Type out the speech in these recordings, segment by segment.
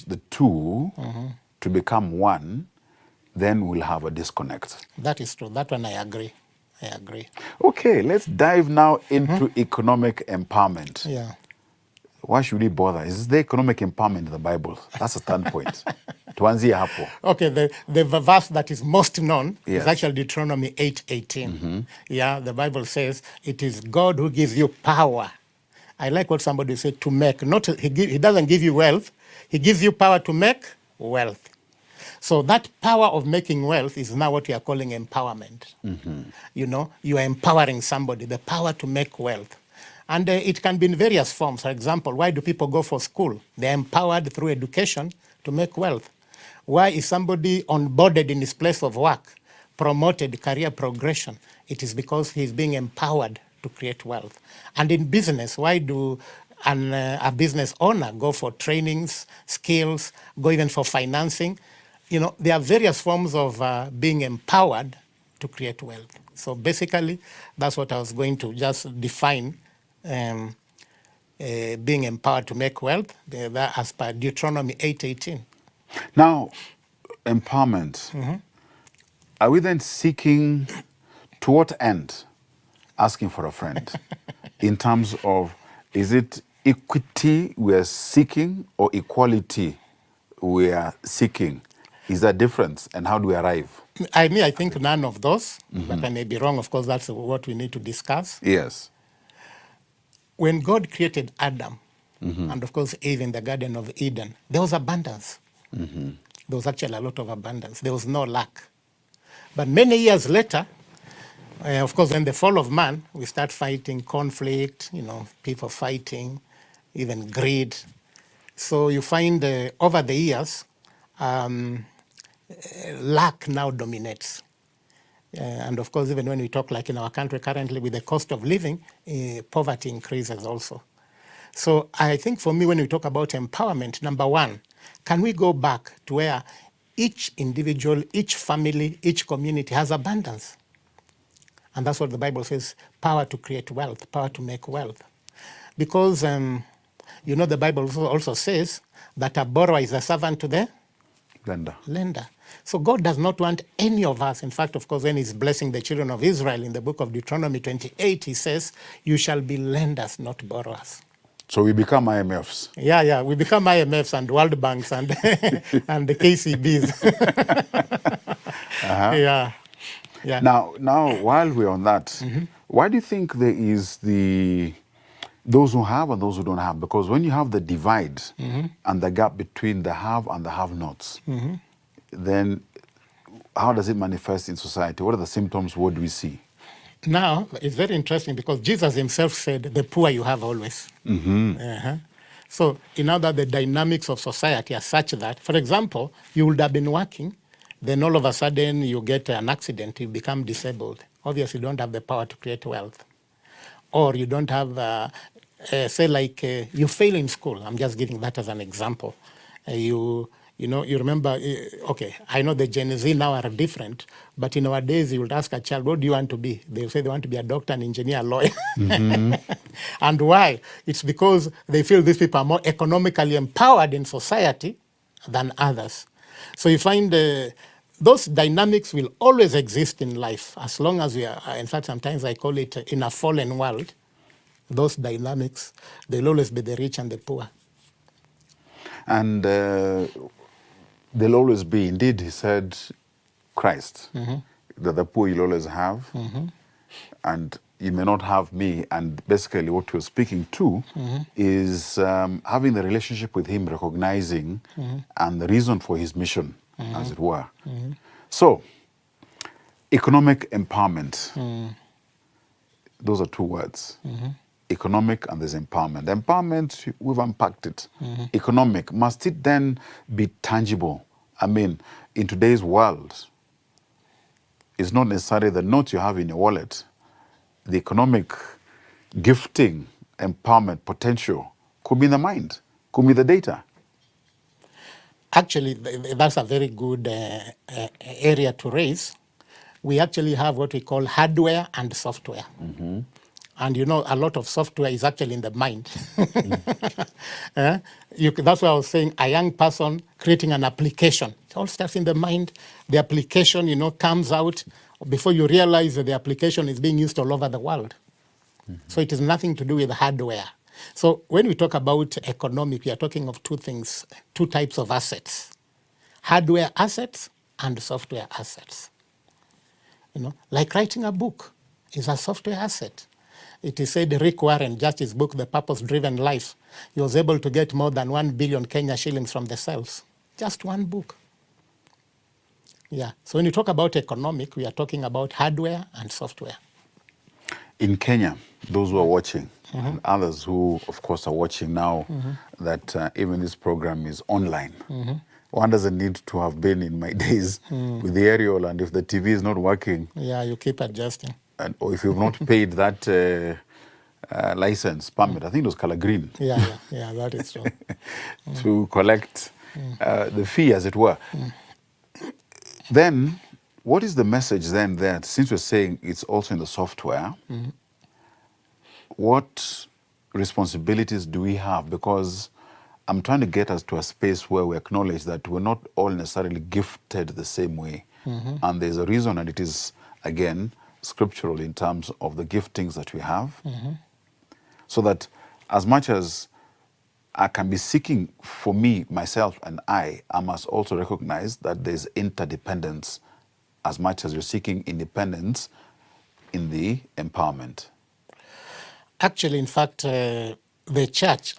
merge the two to become one, then we'll have a disconnect. That is true. That one I agree. I agree. Okay, let's dive now into economic empowerment. Yeah. Why should we bother? Is the economic empowerment in the Bible? That's a standpoint. Tuanzie hapo. Okay, the verse that is most known Yes. is actually Deuteronomy 8:18. Yeah, the Bible says it is God who gives you power. I like what somebody said, to make. Not he doesn't give you wealth. He gives you power to make wealth. So that power of making wealth is now what we are calling empowerment. You know, you are empowering somebody, the power to make wealth. And it can be in various forms. For example, why do people go for school? They're empowered through education to make wealth. Why is somebody onboarded in his place of work, promoted, career progression? It is because he's being empowered to create wealth. And in business, why do a business owner go for trainings, skills, go even for financing? You know, there are various forms of being empowered to create wealth. So basically, that's what I was going to just define being empowered to make wealth, as per Deuteronomy 8:18. Now, empowerment. Are we then seeking, to what end, asking for a friend? In terms of, is it equity we are seeking or equality we are seeking? Is there a difference, and how do we arrive? I think none of those, but I may be wrong. Of course, that's what we need to discuss. Yes. When God created Adam, and of course Eve in the Garden of Eden, there was abundance. There was actually a lot of abundance. There was no lack. But many years later, of course, when the fall of man, we start fighting conflict, you know, people fighting, even greed. So you find over the years, lack now dominates. And of course, even when we talk like in our country currently with the cost of living, poverty increases also. So I think for me, when we talk about empowerment, number one, can we go back to where each individual, each family, each community has abundance? And that's what the Bible says, power to create wealth, power to make wealth. Because, you know, the Bible also says that a borrower is a servant to the lender. So God does not want any of us. In fact, of course, when he's blessing the children of Israel in the book of Deuteronomy 28, he says, you shall be lenders, not borrowers. So we become IMFs. Yeah, we become IMFs and World Banks and and the KCBs. Yeah. Now, while we're on that, why do you think there is those who have and those who don't have? Because when you have the divide and the gap between the have and the have-nots, then how does it manifest in society? What are the symptoms? What do we see? Now, it's very interesting because Jesus himself said, the poor you have always. So, in order, the dynamics of society are such that, for example, you would have been working, then all of a sudden you get an accident, you become disabled. Obviously, you don't have the power to create wealth. Or you don't have, say like, you fail in school. I'm just giving that as an example. You know, you remember, okay, I know the Gen Z now are different, but in our days, you would ask a child, what do you want to be? They'll say they want to be a doctor, an engineer, a lawyer. And why? It's because they feel these people are more economically empowered in society than others. So you find those dynamics will always exist in life as long as we are, in fact, sometimes I call it in a fallen world, those dynamics, they'll always be the rich and the poor. And they'll always be, indeed, he said, Christ, that the poor you'll always have, and you may not have me. And basically what you're speaking to is having the relationship with him, recognizing and the reason for his mission, as it were. So, economic empowerment, those are two words. Economic and there's empowerment. Empowerment, we've unpacked it. Economic, must it then be tangible? I mean, in today's world, it's not necessarily the note you have in your wallet. The economic gifting, empowerment, potential could be in the mind, could be the data. Actually, that's a very good area to raise. We actually have what we call hardware and software. And you know, a lot of software is actually in the mind. Eh? That's why I was saying a young person creating an application. It all starts in the mind. The application, you know, comes out before you realize that the application is being used all over the world. So it has nothing to do with hardware. So when we talk about economic, we are talking of two things, two types of assets: hardware assets and software assets. You know, like writing a book is a software asset. It is said Rick Warren, just his book, The Purpose-Driven Life, he was able to get more than 1 billion Kenya shillings from the sales. Just one book. Yeah. So when you talk about economic, we are talking about hardware and software. In Kenya, those who are watching, and others who, of course, are watching now, that even this program is online. One doesn't need to have been in my days with the aerial, and if the TV is not working, Yeah, you keep adjusting. or if you've not paid that license permit, I think it was color green, Yeah, that is true. to collect the fee, as it were. Then, what is the message then that, since we're saying it's also in the software, what responsibilities do we have? Because I'm trying to get us to a space where we acknowledge that we're not all necessarily gifted the same way. And there's a reason, and it is, again, scriptural in terms of the giftings that we have. So that as much as I can be seeking for me, myself, and I must also recognize that there's interdependence as much as you're seeking independence in the empowerment. Actually, in fact, the church,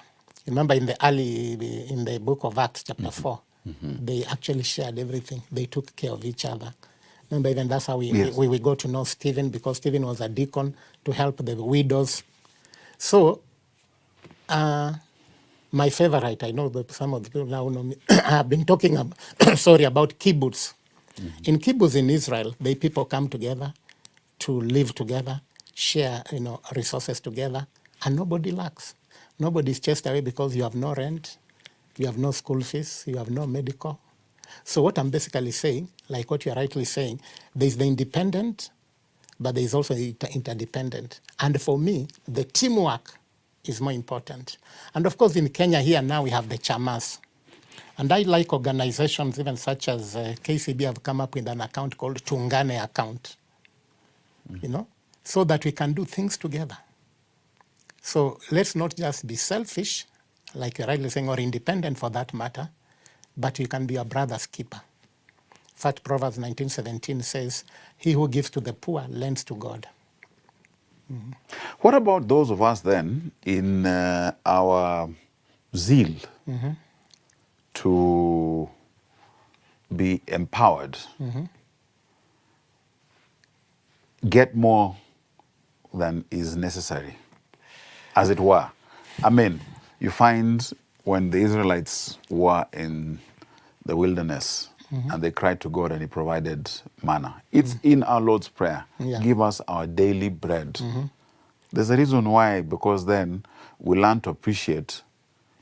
remember in the book of Acts, chapter 4, they actually shared everything. They took care of each other. Remember, even that's how we got to know Stephen, because Stephen was a deacon to help the widows. So, my favorite, I know that some of the people now know me, I've been talking about kibbutz. In kibbutz in Israel, the people come together to live together, share, resources together, and nobody lacks. Nobody's chased away because you have no rent, you have no school fees, you have no medical. So what I'm basically saying, like what you're rightly saying, there's the independent, but there's also the interdependent. And for me, the teamwork is more important. And of course, in Kenya here now we have the chamas. And I like organizations even such as KCB have come up with an account called Tungane account, so that we can do things together. So let's not just be selfish, like you're rightly saying, or independent for that matter, but you can be a brother's keeper. In fact, Proverbs 19:17 says, he who gives to the poor lends to God. What about those of us then in our zeal to be empowered, get more than is necessary, as it were? I mean, you find when the Israelites were in the wilderness and they cried to God and he provided manna. It's in our Lord's Prayer. Yeah. Give us our daily bread. There's a reason why, because then we learn to appreciate,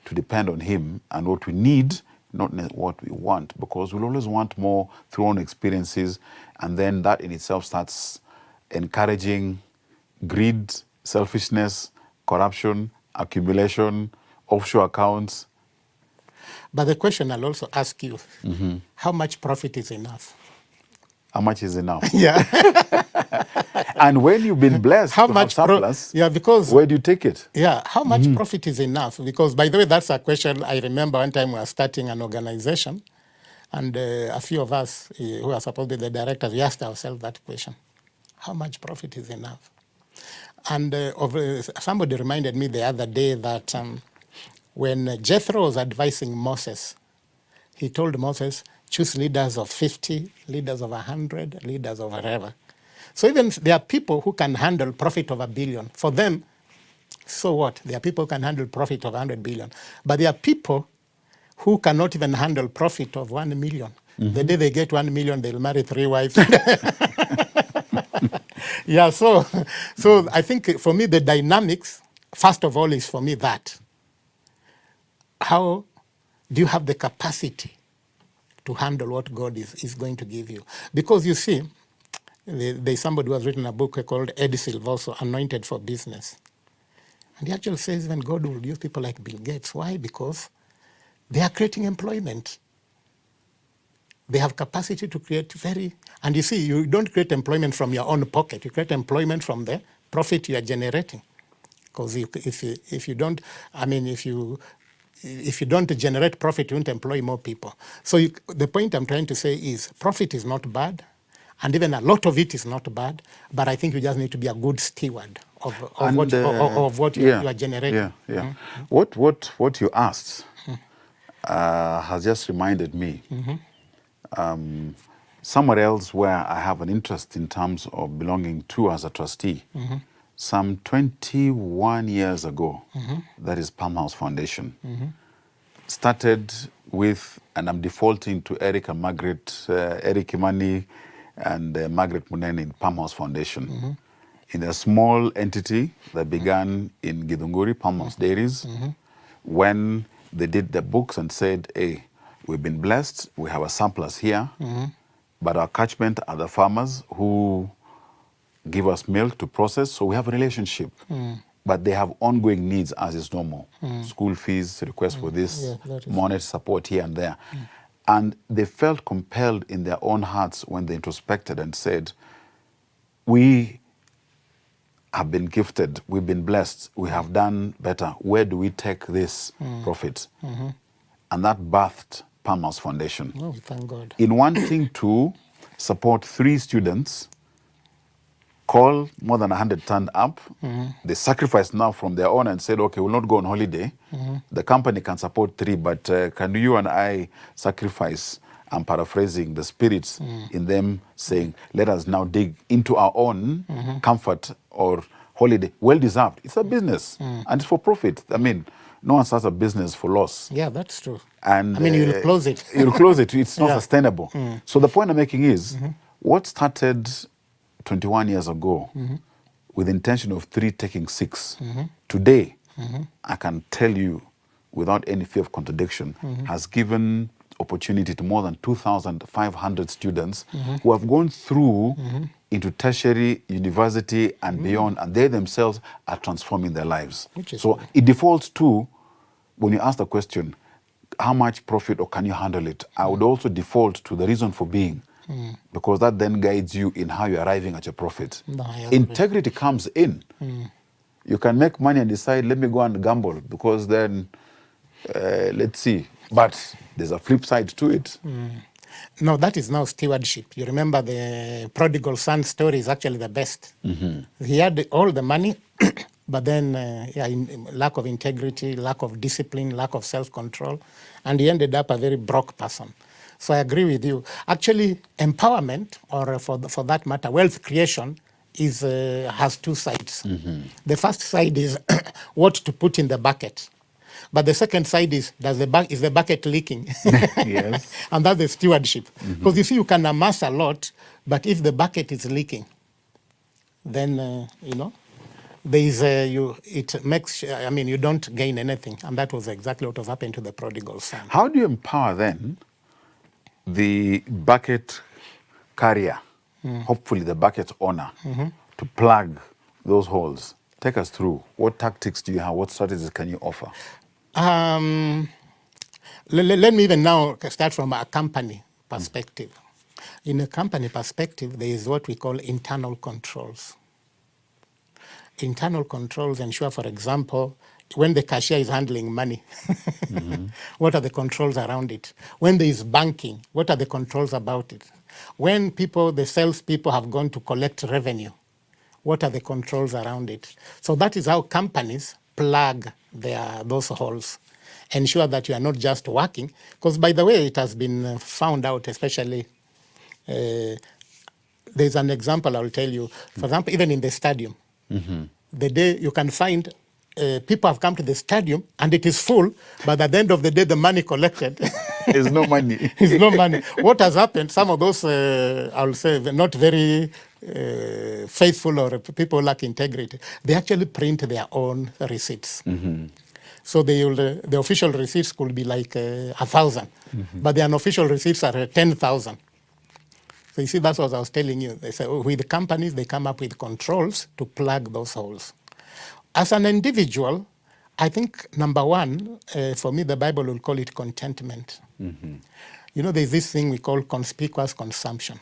to depend on him and what we need, not what we want, because we'll always want more through own experiences, and then that in itself starts encouraging greed, selfishness, corruption, accumulation, offshore accounts. But the question I'll also ask you, how much profit is enough? How much is enough? Yeah. And when you've been blessed How to much have surplus, because where do you take it? Yeah, how much profit is enough? Because, by the way, that's a question I remember one time we were starting an organization, and a few of us who are supposed to be the directors, we asked ourselves that question. How much profit is enough? And somebody reminded me the other day that when Jethro was advising Moses, he told Moses, choose leaders of 50, leaders of 100, leaders of whatever. So even there are people who can handle profit of 1 billion. For them, so what? There are people who can handle profit of 100 billion. But there are people who cannot even handle profit of 1 million. The day they get 1 million, they'll marry 3 wives. Yeah, so I think for me, the dynamics, first of all, is for me that. How do you have the capacity to handle what God is going to give you? Because you see, There's somebody who has written a book called Ed Silvoso, Anointed for Business. And he actually says when God will use people like Bill Gates. Why? Because they are creating employment. They have capacity to create and you see, you don't create employment from your own pocket. You create employment from the profit you are generating. Because if you don't generate profit, you won't employ more people. So the point I'm trying to say is profit is not bad, and even a lot of it is not bad, but I think you just need to be a good steward of what you are generating. Yeah. What you asked has just reminded me somewhere else where I have an interest in terms of belonging to as a trustee. Some 21 years ago, that is Palm House Foundation, started with, and I'm defaulting to Eric and Margaret, Eric Imani and Margaret Munene in Palm House Foundation, in a small entity that began in Githunguri, Palm House Dairies, when they did the books and said, hey, we've been blessed, we have a surplus here, but our catchment are the farmers who give us milk to process, so we have a relationship. But they have ongoing needs as is normal. School fees, requests for this, monetary support here and there. And they felt compelled in their own hearts when they introspected and said, we have been gifted, we've been blessed, we have done better. Where do we take this profit? And that birthed Palm House Foundation. Oh, thank God. In wanting to support 3 students, call more than 100 turned up. They sacrificed now from their own and said, okay, we'll not go on holiday. The company can support 3, but can you and I sacrifice? I'm paraphrasing the spirits in them saying, let us now dig into our own comfort or holiday. Well-deserved. It's a business and it's for profit. I mean, no one starts a business for loss. Yeah, that's true. And I mean, you'll close it. You'll close it. It's not sustainable. So the point I'm making is, what started 21 years ago with the intention of 3 taking 6, today, I can tell you without any fear of contradiction, has given opportunity to more than 2,500 students who have gone through into tertiary, university and beyond, and they themselves are transforming their lives. So it defaults to, when you ask the question, how much profit or can you handle it? I would also default to the reason for being. Because that then guides you in how you're arriving at your profit. Integrity comes in. You can make money and decide, let me go and gamble, because then, let's see. But there's a flip side to it. No, that is now stewardship. You remember the prodigal son story is actually the best. He had all the money, but then lack of integrity, lack of discipline, lack of self-control, and he ended up a very broke person. So I agree with you. Actually, empowerment, or for that matter, wealth creation, has 2 sides. The first side is what to put in the bucket. But the second side is, is the bucket leaking? Yes. And that's the stewardship. Because you see, you can amass a lot, but if the bucket is leaking, then, you don't gain anything. And that was exactly what was happening to the prodigal son. How do you empower then the bucket carrier, hopefully the bucket owner, to plug those holes? Take us through. What tactics do you have? What strategies can you offer? Let me even now start from a company perspective. In a company perspective, there is what we call internal controls. Internal controls ensure, for example, when the cashier is handling money, what are the controls around it? When there is banking, what are the controls about it? When the salespeople have gone to collect revenue, what are the controls around it? So that is how companies plug those holes. Ensure that you are not just working. Because, by the way, it has been found out, especially, there's an example I will tell you. For example, even in the stadium, the day you can find people have come to the stadium and it is full, but at the end of the day, the money collected There's no money. There's no money. What has happened? Some of those, I will say, not very faithful or people who lack integrity, they actually print their own receipts. So the official receipts could be like 1,000, but the unofficial receipts are 10,000. So you see, that's what I was telling you. They say, with companies, they come up with controls to plug those holes. As an individual, I think number one, for me, the Bible will call it contentment. You know, there's this thing we call conspicuous consumption.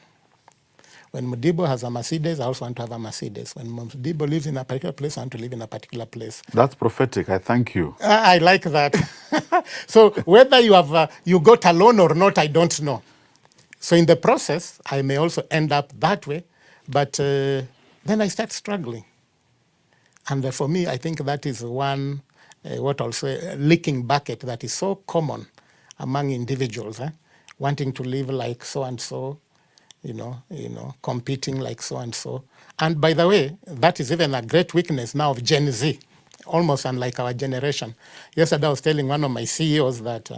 When Modibo has a Mercedes, I also want to have a Mercedes. When Modibo lives in a particular place, I want to live in a particular place. That's prophetic. I thank you. I like that. So whether you have you got alone or not, I don't know. So in the process, I may also end up that way, but then I start struggling. And for me, I think that is one, what I'll say, leaking bucket that is so common among individuals, wanting to live like so and so, competing like so and so. And by the way, that is even a great weakness now of Gen Z, almost unlike our generation. Yesterday, I was telling one of my CEOs that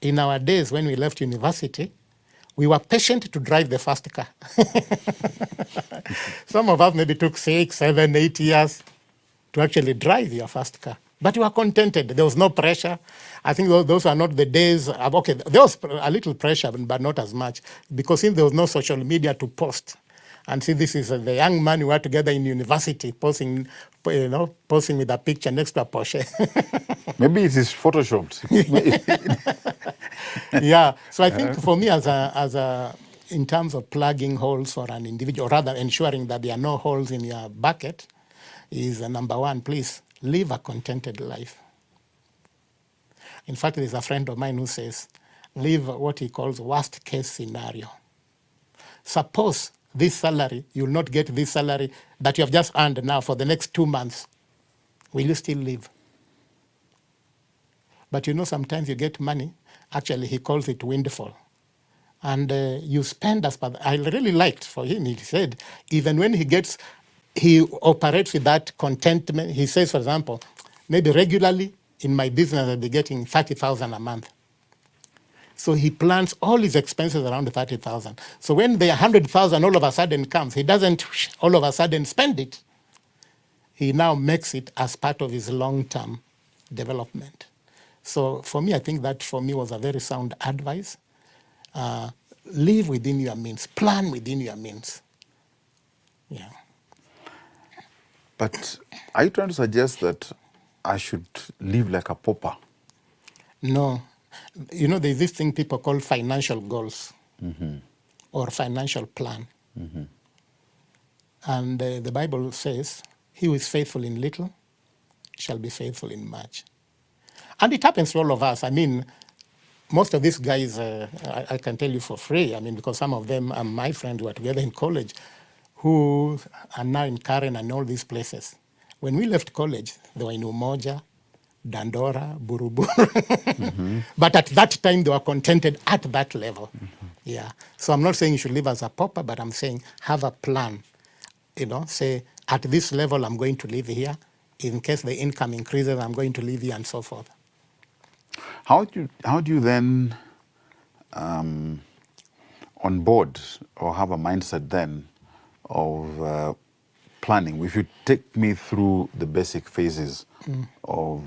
in our days when we left university, we were patient to drive the first car. Some of us maybe took 6, 7, 8 years to actually drive your first car. But you were contented. There was no pressure. I think those are not the days. Okay, there was a little pressure, but not as much, because there was no social media to post. And see, this is the young man who were together in university, posing with a picture next to a Porsche. Maybe it is photoshopped. Yeah. So I think for me, in terms of plugging holes for an individual, or rather ensuring that there are no holes in your bucket, is number one, please live a contented life. In fact, there's a friend of mine who says, live what he calls worst case scenario. Suppose this salary, you'll not get this salary that you have just earned now for the next 2 months. Will you still live? But sometimes you get money. Actually, he calls it windfall. And you spend as per. I really liked for him, he said, even when he operates with that contentment. He says, for example, maybe regularly in my business, I'll be getting 30,000 a month. So he plans all his expenses around 30,000. So when the 100,000 all of a sudden comes, he doesn't all of a sudden spend it. He now makes it as part of his long-term development. So for me, I think that for me was a very sound advice. Live within your means. Plan within your means. Yeah. But are you trying to suggest that I should live like a pauper? No. There's this thing people call financial goals or financial plan. And the Bible says, he who is faithful in little shall be faithful in much. And it happens to all of us. I mean, most of these guys, I can tell you for free, because some of them are my friends who are together in college, who are now in Karen and all these places. When we left college, they were in Umoja, Dandora, Buruburu. But at that time, they were contented at that level. Yeah. So I'm not saying you should live as a pauper, but I'm saying have a plan. Say, at this level, I'm going to live here. In case the income increases, I'm going to live here, and so forth. How do you then on board or have a mindset then of planning? If you take me through the basic phases of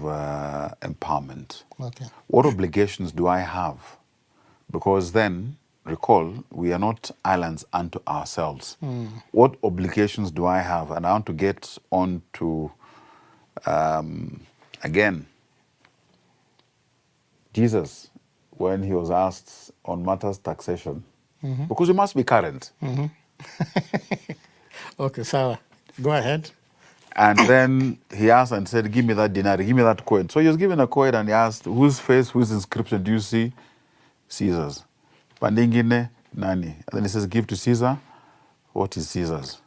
empowerment, Okay. what obligations do I have? Because then, recall, we are not islands unto ourselves. What obligations do I have? And I want to get on to, again, Jesus, when he was asked on matters taxation, because you must be current. Okay, so go ahead. And then he asked and said, give me that dinar, give me that coin. So he was given a coin and he asked, whose face, whose inscription do you see? Caesar's. Pandingine, nani. And then he says, give to Caesar. What is Caesar's?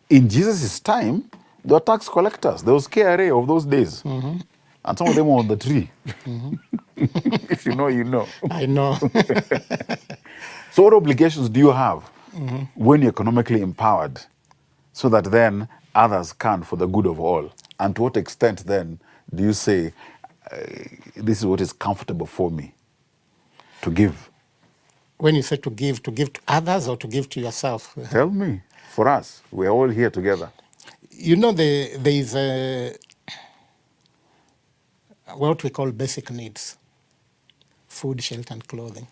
In Jesus' time, there were tax collectors. There was KRA of those days. And some of them were on the tree. If you know, you know. I know. So what obligations do you have when you're economically empowered so that then others can for the good of all? And to what extent then do you say, this is what is comfortable for me to give? When you say to give to others or to give to yourself? Tell me. For us, we're all here together. There is what we call basic needs: food, shelter, and clothing.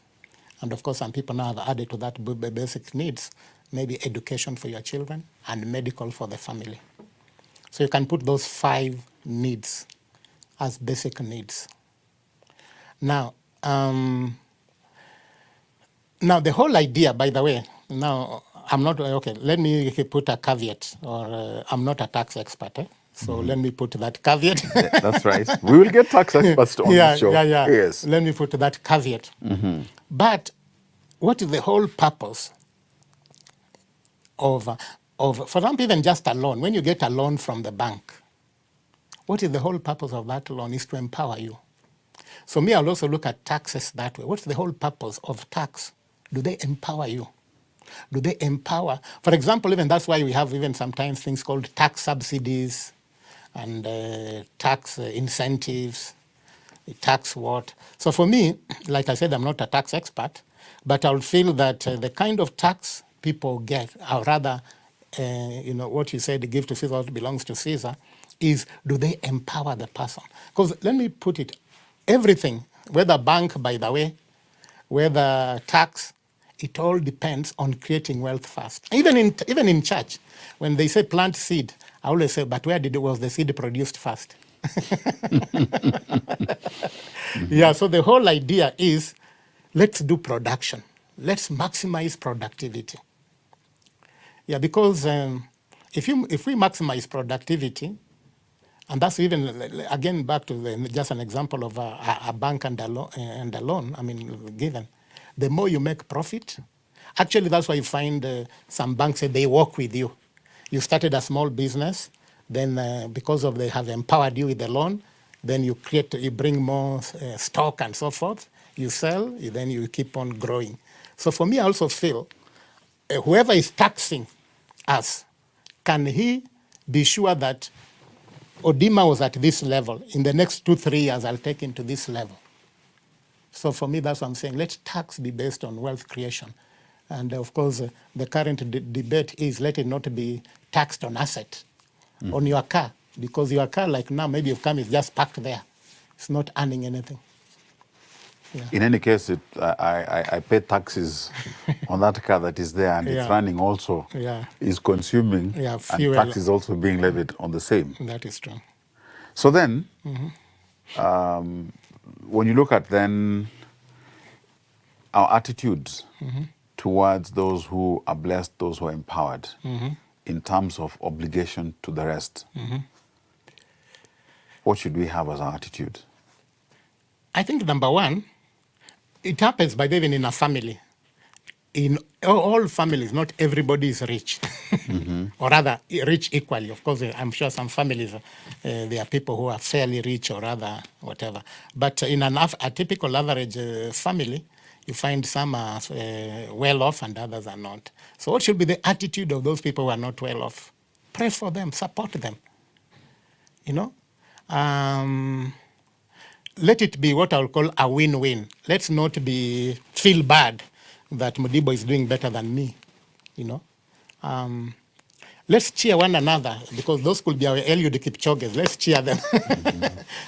And of course, some people now have added to that basic needs, maybe education for your children and medical for the family. So you can put those 5 needs as basic needs. Now, now the whole idea, by the way, now I'm not, okay, let me put a caveat, or I'm not a tax expert, so let me put that caveat. Yeah, that's right. We will get tax experts on the show. Yeah. Yes. Let me put that caveat. But what is the whole purpose of, for example, even just a loan? When you get a loan from the bank, what is the whole purpose of that loan? Is to empower you. So me, I'll also look at taxes that way. What's the whole purpose of tax? Do they empower you? Do they empower? For example, even that's why we have even sometimes things called tax subsidies and tax incentives, tax what. So for me, like I said, I'm not a tax expert, but I would feel that the kind of tax people get, or rather, what you said, give to Caesar what belongs to Caesar, is do they empower the person? Because let me put it, everything, whether bank, by the way, whether tax, it all depends on creating wealth first. Even in church, when they say plant seed, I always say, but where was the seed produced first? Yeah, so the whole idea is, let's do production. Let's maximize productivity. Yeah, because if we maximize productivity, and that's even, again, back to just an example of a bank and a loan, I mean, given, the more you make profit, actually that's why you find some banks say they work with you. You started a small business, then because of they have empowered you with the loan, then you bring more stock and so forth, you sell, then you keep on growing. So for me, I also feel whoever is taxing us, can he be sure that Odima was at this level, in the next 2-3 years, I'll take him to this level? So for me, that's what I'm saying. Let tax be based on wealth creation. And of course, the current debate is let it not be taxed on asset, on your car, because your car, like now, maybe your car is just parked there. It's not earning anything. Yeah. In any case, I pay taxes on that car that is there, and it's running also, is consuming, fuel. And tax is also being levied on the same. That is true. So then, when you look at then our attitudes towards those who are blessed, those who are empowered, in terms of obligation to the rest, what should we have as our attitude? I think number one, it happens by even in a family. In all families, not everybody is rich, or rather rich equally. Of course, I'm sure some families, there are people who are fairly rich or rather whatever. But in a typical average family, you find some are well off and others are not. So what should be the attitude of those people who are not well off? Pray for them, support them. Let it be what I'll call a win-win. Let's not feel bad that Modibo is doing better than me. Let's cheer one another, because those could be our Eliud Kipchoges. Let's cheer them.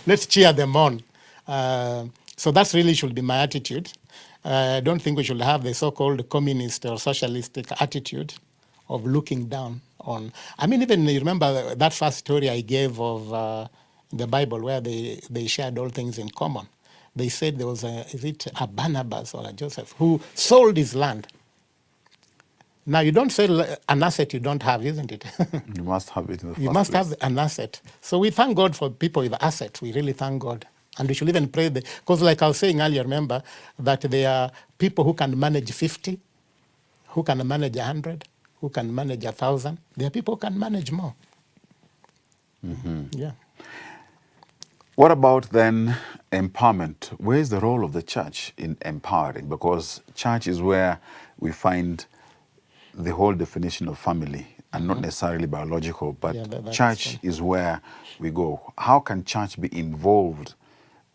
Let's cheer them on. So that's really should be my attitude. I don't think we should have the so-called communist or socialistic attitude of looking down on. I mean, even you remember that first story I gave of the Bible where they shared all things in common. They said there was a Barnabas or a Joseph who sold his land. Now, you don't sell an asset you don't have, isn't it? You must have it in the first You must place. have an asset. So we thank God for people with assets. We really thank God. And we should even pray. Because like I was saying earlier, remember, that there are people who can manage 50, who can manage 100, who can manage 1,000. There are people who can manage more. Yeah. What about then empowerment? Where is the role of the church in empowering? Because church is where we find the whole definition of family, and not necessarily biological, but church is where we go. How can church be involved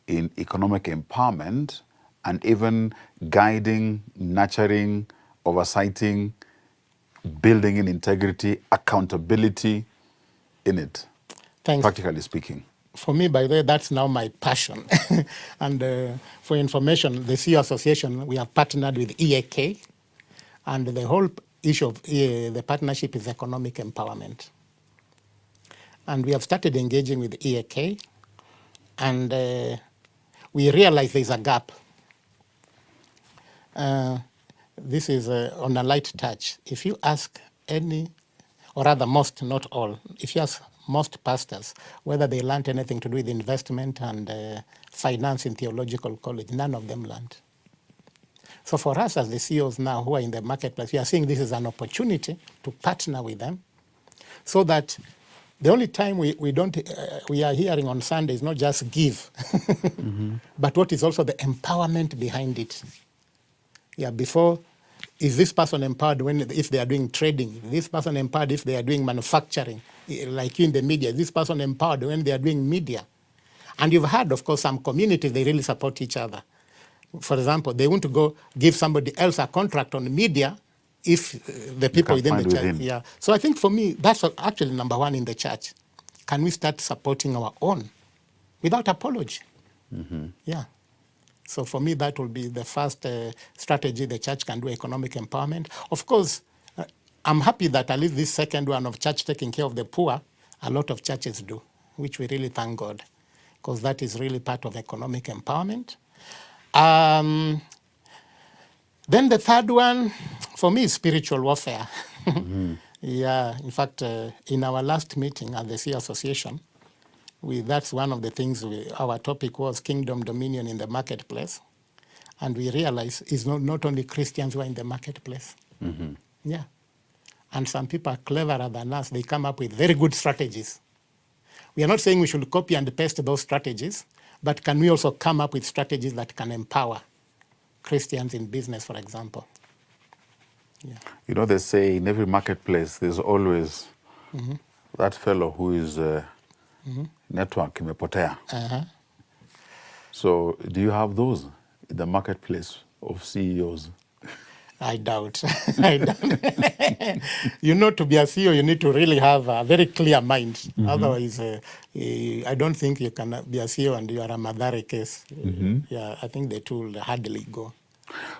in economic empowerment and even guiding, nurturing, oversighting, building in integrity, accountability in it, Thanks. practically speaking? For me, by the way, that's now my passion. And for information, the CEO Association, we have partnered with EAK, and the whole issue of the partnership is economic empowerment. And we have started engaging with EAK, and we realize there's a gap. This is on a light touch. If you ask any, or rather most, not all, if you ask most pastors whether they learned anything to do with investment and finance in theological college, none of them learned. So for us as the CEOs now who are in the marketplace, we are seeing this as an opportunity to partner with them, so that the only time we are hearing on Sunday is not just give, but what is also the empowerment behind it. Yeah, before, is this person empowered if they are doing trading? Is this person empowered if they are doing manufacturing? Like you in the media, is this person empowered when they are doing media? And you've heard, of course, some communities, they really support each other. For example, they want to go give somebody else a contract on media if the people within the church. Yeah. So I think for me, that's actually number one in the church. Can we start supporting our own without apology? Yeah. So for me, that will be the first strategy the church can do, economic empowerment. Of course, I'm happy that at least this second one of church taking care of the poor, a lot of churches do, which we really thank God, because that is really part of economic empowerment. Then the third one, for me, is spiritual warfare. Yeah, in fact, in our last meeting at the CEO Association, that's one of the things our topic was kingdom dominion in the marketplace. And we realized it's not only Christians who are in the marketplace. Yeah. And some people are cleverer than us. They come up with very good strategies. We are not saying we should copy and paste those strategies, but can we also come up with strategies that can empower Christians in business, for example? Yeah. You know, they say in every marketplace, there's always that fellow who is network imepotea. So do you have those in the marketplace of CEOs? I doubt. I doubt. You know, to be a CEO, you need to really have a very clear mind. Otherwise, I don't think you can be a CEO and you are a Mathare case. Yeah, I think the two will hardly go.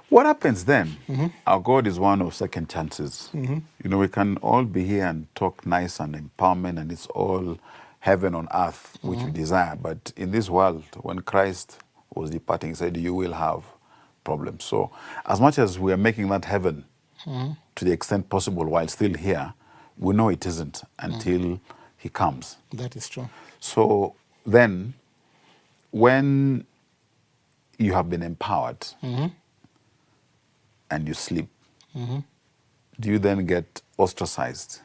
What happens then? Our God is one of second chances. You know, we can all be here and talk nice and empowerment, and it's all heaven on earth, which we desire. But in this world, when Christ was departing, he said, you will have problems. So as much as we are making that heaven to the extent possible while still here, we know it isn't until he comes. That is true. So then, when you have been empowered and you sleep, do you then get ostracized?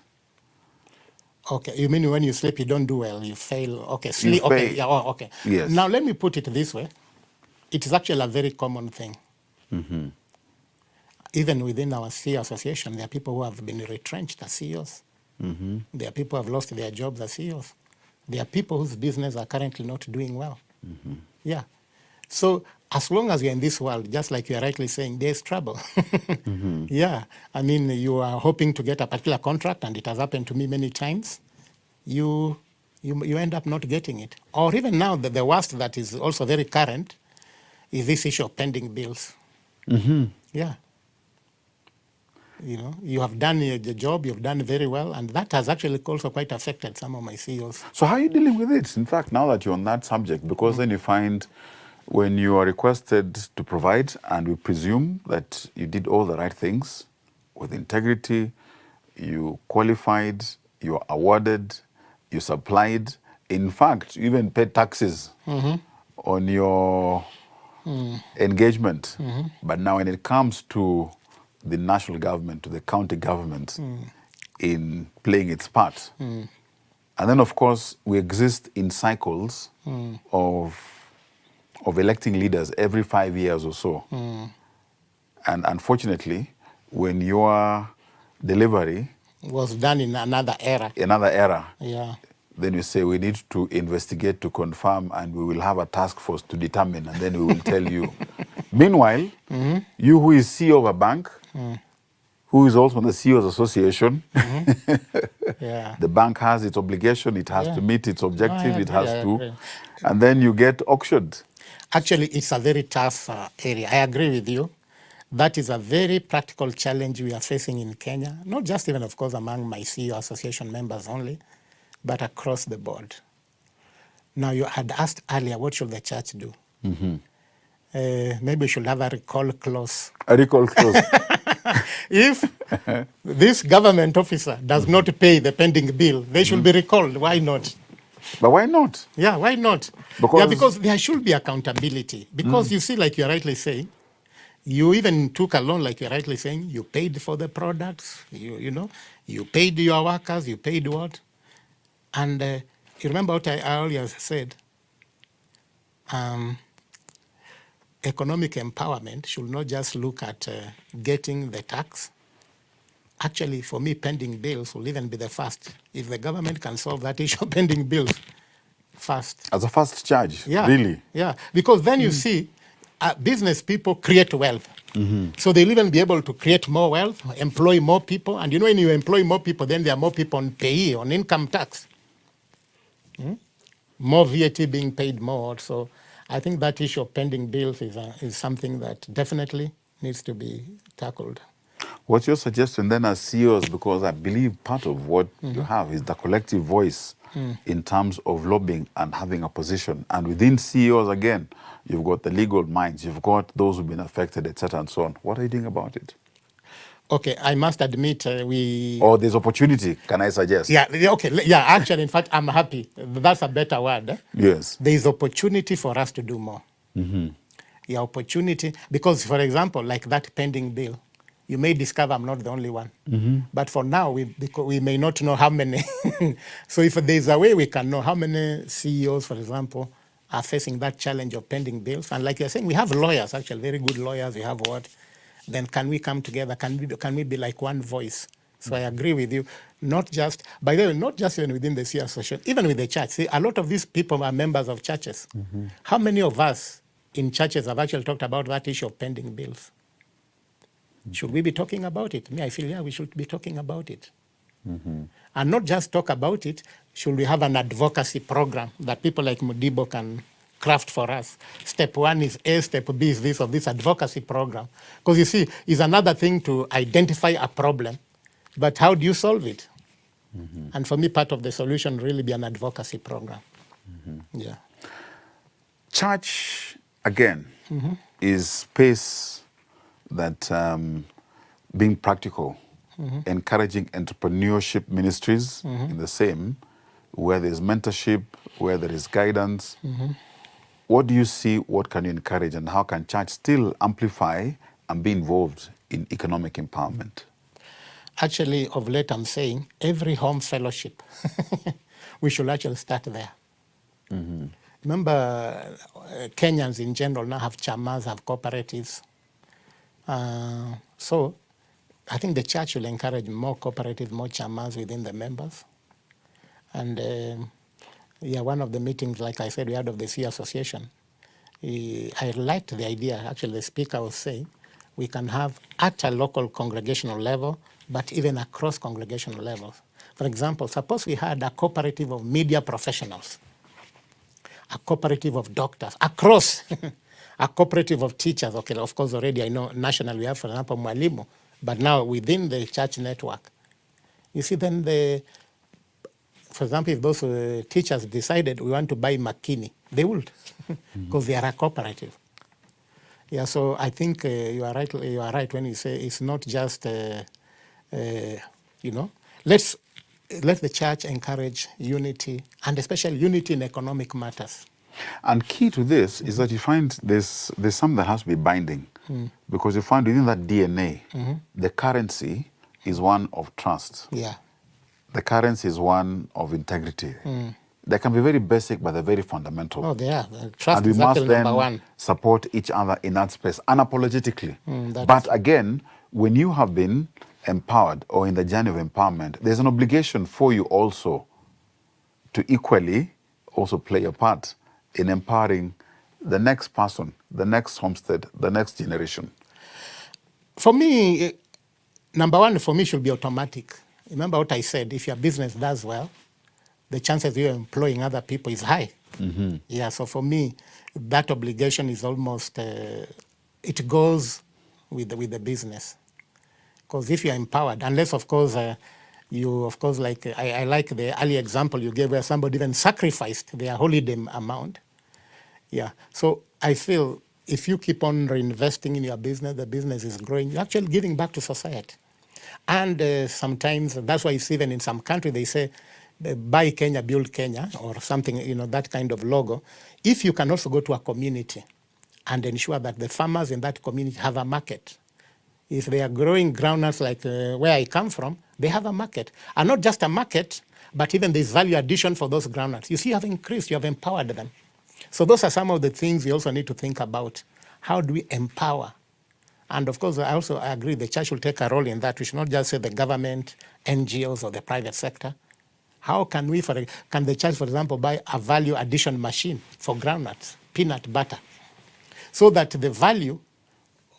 Okay, you mean when you sleep, you don't do well, you fail. Okay, sleep. Okay, yeah. Oh, okay. Yes. Now let me put it this way: it is actually a very common thing. Even within our CEO Association, there are people who have been retrenched as CEOs. There are people who have lost their jobs as CEOs. There are people whose business are currently not doing well. Yeah. So as long as you're in this world, just like you're rightly saying, there's trouble. Yeah. I mean, you are hoping to get a particular contract, and it has happened to me many times. You end up not getting it. Or even now, the worst that is also very current is this issue of pending bills. Yeah. You know, you have done the job, you've done very well, and that has actually also quite affected some of my CEOs. So how are you dealing with it? In fact, now that you're on that subject, because then you find when you are requested to provide, and we presume that you did all the right things with integrity, you qualified, you are awarded, you supplied, in fact, you even paid taxes on your engagement. But now when it comes to the national government, to the county government in playing its part, and then of course we exist in cycles of electing leaders every 5 years or so. And unfortunately, when your delivery was done in another era, yeah, then you say we need to investigate to confirm, and we will have a task force to determine, and then we will tell you. Meanwhile, you who is CEO of a bank, who is also on the CEOs Association. Yeah. The bank has its obligation, it has Yeah. to meet its No, objective, I it agree, has I to, agree. and then you get auctioned. Actually, it's a very tough area. I agree with you. That is a very practical challenge we are facing in Kenya, not just even, of course, among my CEO Association members only, but across the board. Now, you had asked earlier, what should the church do? Maybe we should have a recall clause. A recall clause. If this government officer does not pay the pending bill, they should be recalled. Why not? But why not? Yeah, why not? Because there should be accountability. Because you see, like you're rightly saying, you even took a loan, like you're rightly saying, you paid for the products, you know, you paid your workers, you paid what? And you remember what I earlier said, economic empowerment should not just look at getting the tax. Actually, for me, pending bills will even be the first. If the government can solve that issue of pending bills first. As a first charge, Yeah, really? yeah, because then you see business people create wealth. So they'll even be able to create more wealth, employ more people. And you know, when you employ more people, then there are more people on payee, on income tax. More VAT being paid more. So I think that issue of pending bills is something that definitely needs to be tackled. What's your suggestion then as CEOs? Because I believe part of what you have is the collective voice in terms of lobbying and having a position. And within CEOs, again, you've got the legal minds, you've got those who've been affected, etc., and so on. What are you doing about it? Okay, I must admit Or there's opportunity, can I suggest? Yeah, okay, yeah, actually, in fact, I'm happy. That's a better word. Yes. There is opportunity for us to do more. Yeah, opportunity, because, for example, like that pending bill, you may discover I'm not the only one. But for now, because we may not know how many. So if there's a way we can know how many CEOs, for example, are facing that challenge of pending bills, and like you're saying, we have lawyers, actually, very good lawyers, we have what? Then can we come together? Can we be like one voice? So I agree with you. Not just, by the way, not just even within the CEO Association, even with the church. See, a lot of these people are members of churches. How many of us in churches have actually talked about that issue of pending bills? Should we be talking about it? Me, I feel, yeah, we should be talking about it. And not just talk about it, should we have an advocacy program that people like Mudibo can craft for us? Step one is A, step B is this, of this advocacy program. Because you see, it's another thing to identify a problem, but how do you solve it? And for me, part of the solution really be an advocacy program. Yeah. Church, again, is space that being practical, encouraging entrepreneurship ministries in the same, where there's mentorship, where there is guidance. What do you see, what can you encourage, and how can church still amplify and be involved in economic empowerment? Actually, of late, I'm saying every home fellowship, we should actually start there. Remember, Kenyans in general now have chamas, have cooperatives. So I think the church will encourage more cooperatives, more chamas within the members. And yeah, one of the meetings, like I said, we had of the CEO Association, I liked the idea, actually the speaker was saying, we can have at a local congregational level, but even across congregational levels. For example, suppose we had a cooperative of media professionals, a cooperative of doctors, across, a cooperative of teachers. Okay, of course, already I know nationally we have, for example, Mwalimu, but now within the church network, you see then for example, if those teachers decided we want to buy Makini, they would, because they are a cooperative. Yeah, so I think you are right when you say it's not just, you know, let the church encourage unity, and especially unity in economic matters. And key to this is that you find there's something that has to be binding, because you find within that DNA, the currency is one of trust. Yeah. The currency is one of integrity. They can be very basic, but they're very fundamental. Oh, they are. Trust and we is must actually then number one. support each other in that space, unapologetically. That Again, when you have been empowered or in the journey of empowerment, there's an obligation for you also to equally also play a part in empowering the next person, the next homestead, the next generation. For me, number one for me should be automatic. Remember what I said, if your business does well, the chances you're employing other people is high. Yeah, so for me, that obligation is almost, it goes with the business. Because if you're empowered, unless of course like I like the early example you gave where somebody even sacrificed their holiday amount. Yeah, so I feel if you keep on reinvesting in your business, the business is growing, you're actually giving back to society. And sometimes that's why you see even in some country they say, buy Kenya, build Kenya, or something, that kind of logo. If you can also go to a community and ensure that the farmers in that community have a market. If they are growing groundnuts like where I come from, they have a market. And not just a market, but even there's value addition for those groundnuts. You see, you have increased, you have empowered them. So those are some of the things we also need to think about. How do we empower? And of course, I also agree the church will take a role in that. We should not just say the government, NGOs, or the private sector. How can can the church, for example, buy a value addition machine for groundnuts, peanut butter, so that the value,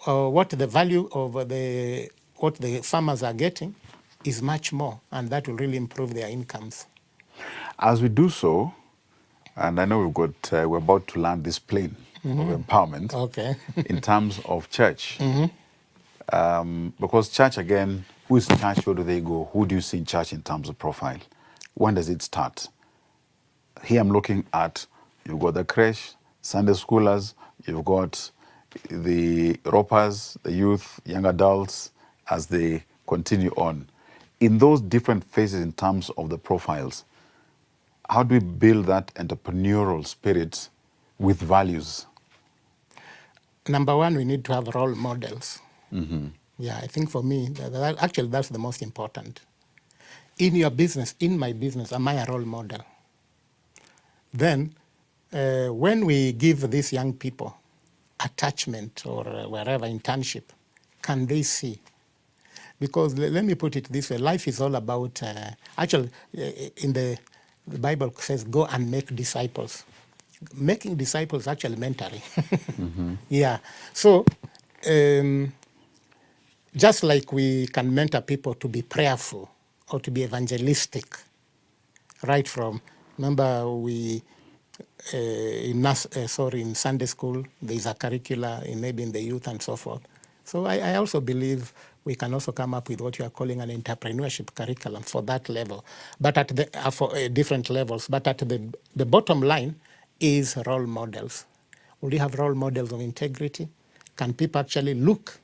what the value of what the farmers are getting is much more, and that will really improve their incomes. As we do so, and I know we're about to land this plane of empowerment. Okay. In terms of church. Because church, again, who is church? Where do they go? Who do you see in church in terms of profile? When does it start? Here I'm looking at, you've got the creche, Sunday schoolers, you've got the ropers, the youth, young adults, as they continue on. In those different phases in terms of the profiles, how do we build that entrepreneurial spirit with values? Number one, we need to have role models. Yeah, I think for me, actually that's the most important. In your business, in my business, am I a role model? Then, when we give these young people attachment or wherever internship, can they see? Because let me put it this way, life is all about, actually, in the Bible says, go and make disciples. Making disciples is actually mentoring. Yeah, so just like we can mentor people to be prayerful or to be evangelistic, right from, remember we, in Sunday school, there's a curricula, maybe in the youth and so forth. So I also believe we can also come up with what you are calling an entrepreneurship curriculum for that level, but at the, for different levels. But at the bottom line is role models. Will you have role models of integrity? Can people actually look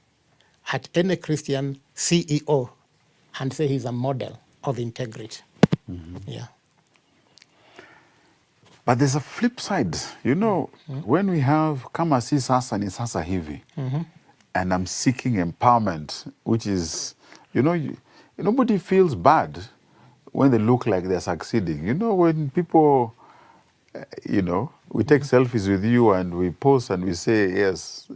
at any Christian CEO and say he's a model of integrity? Yeah. But there's a flip side. When we have kama si sasa ni sasa hivi, and I'm seeking empowerment, which is, nobody feels bad when they look like they're succeeding. When people, we take selfies with you and we post and we say, yes,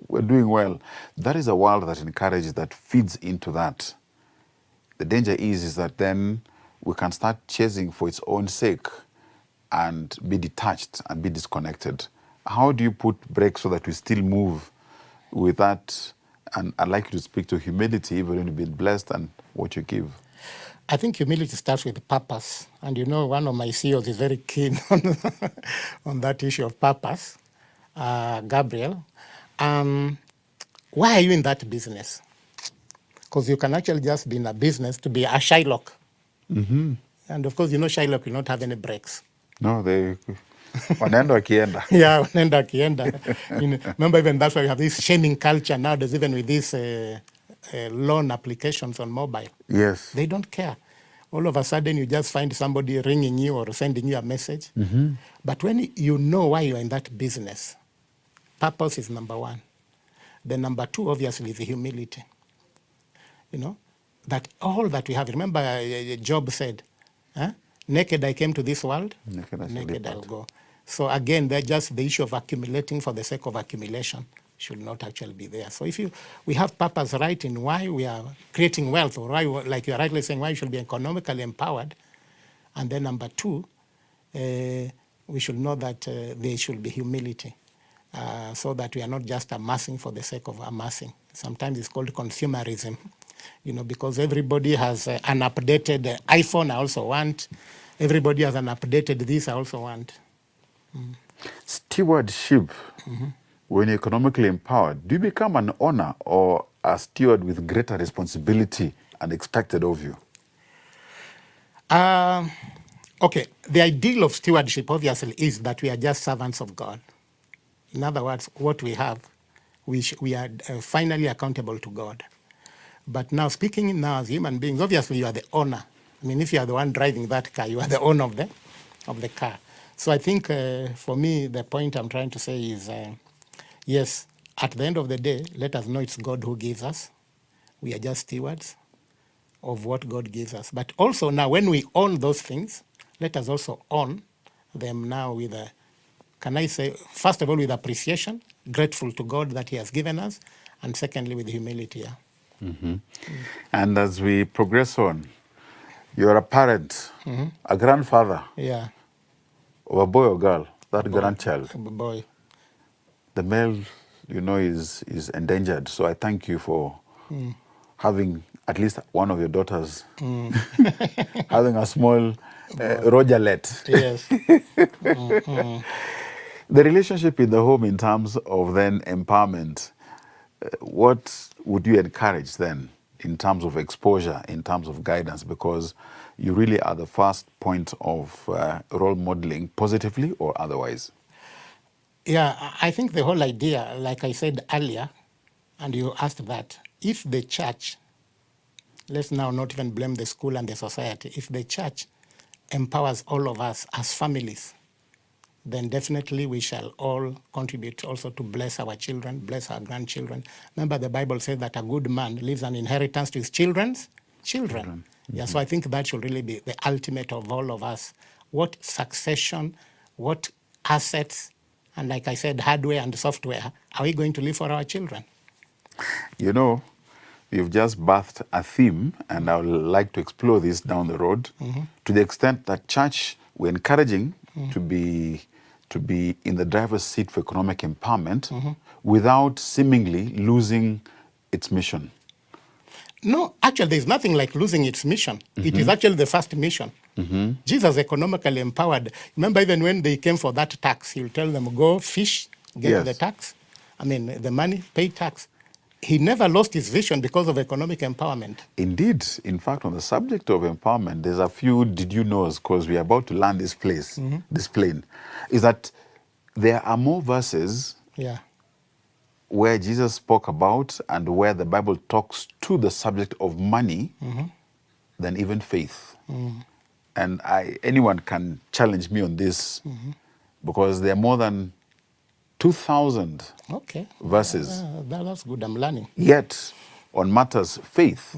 we're doing well. That is a world that encourages, that feeds into that. The danger is that then we can start chasing for its own sake and be detached and be disconnected. How do you put brakes so that we still move with that? And I'd like you to speak to humility, even when you've been blessed and what you give. I think humility starts with purpose. And one of my CEOs is very keen on that issue of purpose, Gabriel. Why are you in that business? Because you can actually just be in a business to be a Shylock. And of course, Shylock will not have any breaks. No, they wanaenda wakienda. Yeah, wanaenda wakienda. Remember, even that's why we have this shaming culture nowadays, even with these loan applications on mobile. Yes. They don't care. All of a sudden, you just find somebody ringing you or sending you a message. But when you know why you're in that business, purpose is number one. Then number two, obviously, is humility. That all that we have. Remember, Job said, naked I came to this world, naked I'll go. So again, they're just the issue of accumulating for the sake of accumulation should not actually be there. So if we have purpose right in why we are creating wealth, or why, like you're rightly saying, why you should be economically empowered. And then number two, we should know that there should be humility, so that we are not just amassing for the sake of amassing. Sometimes it's called consumerism. because everybody has an updated iPhone, I also want. Everybody has an updated this, I also want. Stewardship, when you're economically empowered, do you become an owner or a steward with greater responsibility and expected of you? Okay, the ideal of stewardship, obviously, is that we are just servants of God. In other words, what we have, we are finally accountable to God. But now, speaking now as human beings, obviously you are the owner. I mean, if you are the one driving that car, you are the owner of the car. So I think for me, the point I'm trying to say is, yes, at the end of the day, let us know it's God who gives us. We are just stewards of what God gives us. But also now, when we own those things, let us also own them now with a, can I say, first of all, with appreciation, grateful to God that He has given us, and secondly, with humility. Yeah. And as we progress on, you're a parent, a grandfather Yeah, of a boy or girl, that grandchild. boy. The male, is endangered. So I thank you for having at least one of your daughters having a small Rogerlet. Yes. The relationship in the home in terms of then empowerment, what would you encourage then in terms of exposure, in terms of guidance? Because you really are the first point of role modeling, positively or otherwise. Yeah, I think the whole idea, like I said earlier, and you asked that, if the church, let's now not even blame the school and the society, if the church empowers all of us as families, then definitely we shall all contribute also to bless our children, bless our grandchildren. Remember, the Bible says that a good man leaves an inheritance to his children's children. Yeah, so I think that should really be the ultimate of all of us. What succession, what assets, and like I said, hardware and software, are we going to leave for our children? You've just birthed a theme, and I would like to explore this down the road to the extent that church, we're encouraging to be in the driver's seat for economic empowerment without seemingly losing its mission. No, actually, there's nothing like losing its mission. It is actually the first mission. Jesus economically empowered. Remember, even when they came for that tax, he'll tell them, go fish, get the tax. I mean, the money, pay tax. He never lost his vision because of economic empowerment. Indeed. In fact, on the subject of empowerment, there's a few did you knows, because we're about to land this plane, is that there are more verses where Jesus spoke about and where the Bible talks to the subject of money than even faith. And anyone can challenge me on this because there are more than 2,000 verses. That's good, I'm learning. Yet, on matters faith,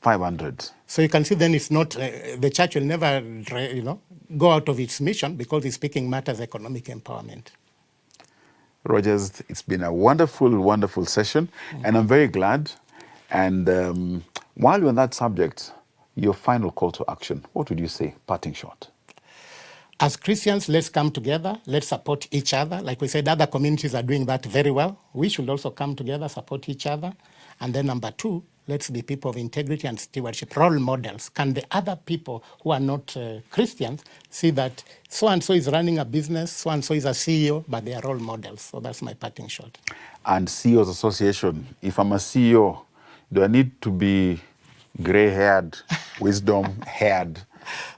500. So you can see then it's not, the church will never, go out of its mission because it's speaking matters economic empowerment. Rogers, it's been a wonderful, wonderful session, and I'm very glad. And while you're on that subject, your final call to action, what would you say, parting shot? As Christians, let's come together, let's support each other. Like we said, other communities are doing that very well. We should also come together, support each other. And then number two, let's be people of integrity and stewardship, role models. Can the other people who are not Christians see that so-and-so is running a business, so-and-so is a CEO, but they are role models. So that's my parting shot. And CEOs Association, if I'm a CEO, do I need to be gray-haired, wisdom-haired?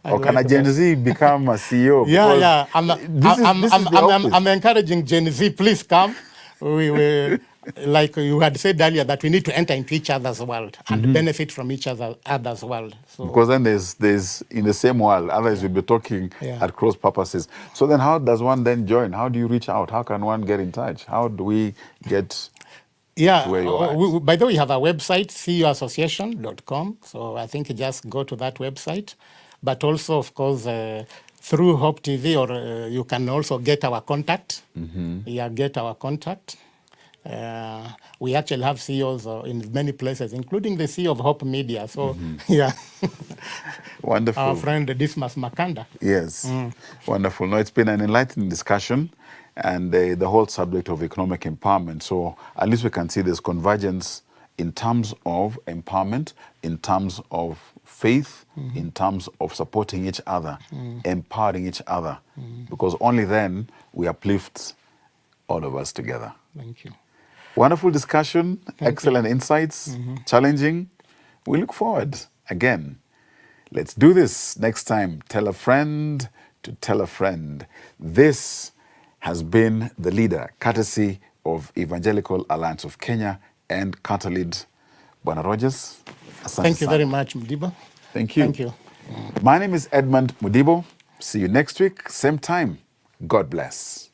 Or can a Gen Z become a CEO? Yeah. I'm encouraging Gen Z, please come. We like you had said earlier, that we need to enter into each other's world and benefit from each other's world. So, because then there's in the same world, otherwise we'll be talking at cross purposes. So then how does one then join? How do you reach out? How can one get in touch? How do we get to where you are? By the way, we have a website, ceoassociation.com. So I think you just go to that website. But also, of course, through Hope TV, or you can also get our contact. Get our contact. We actually have CEOs in many places, including the CEO of Hope Media. So, Wonderful. Our friend Dismas Makanda. Yes. Wonderful. No, it's been an enlightening discussion, and the whole subject of economic empowerment. So at least we can see there's convergence in terms of empowerment, in terms of faith, in terms of supporting each other, empowering each other, because only then we uplift all of us together. Thank you. Wonderful discussion, excellent insights, challenging. We look forward again. Let's do this next time. Tell a friend to tell a friend. This has been The Leader, courtesy of Evangelical Alliance of Kenya and Carter Lead. Bwana Rogers, asante Thank you sana. very much, Mudibo. Thank you. Thank you. My name is Edmund Mudibo. See you next week, same time. God bless.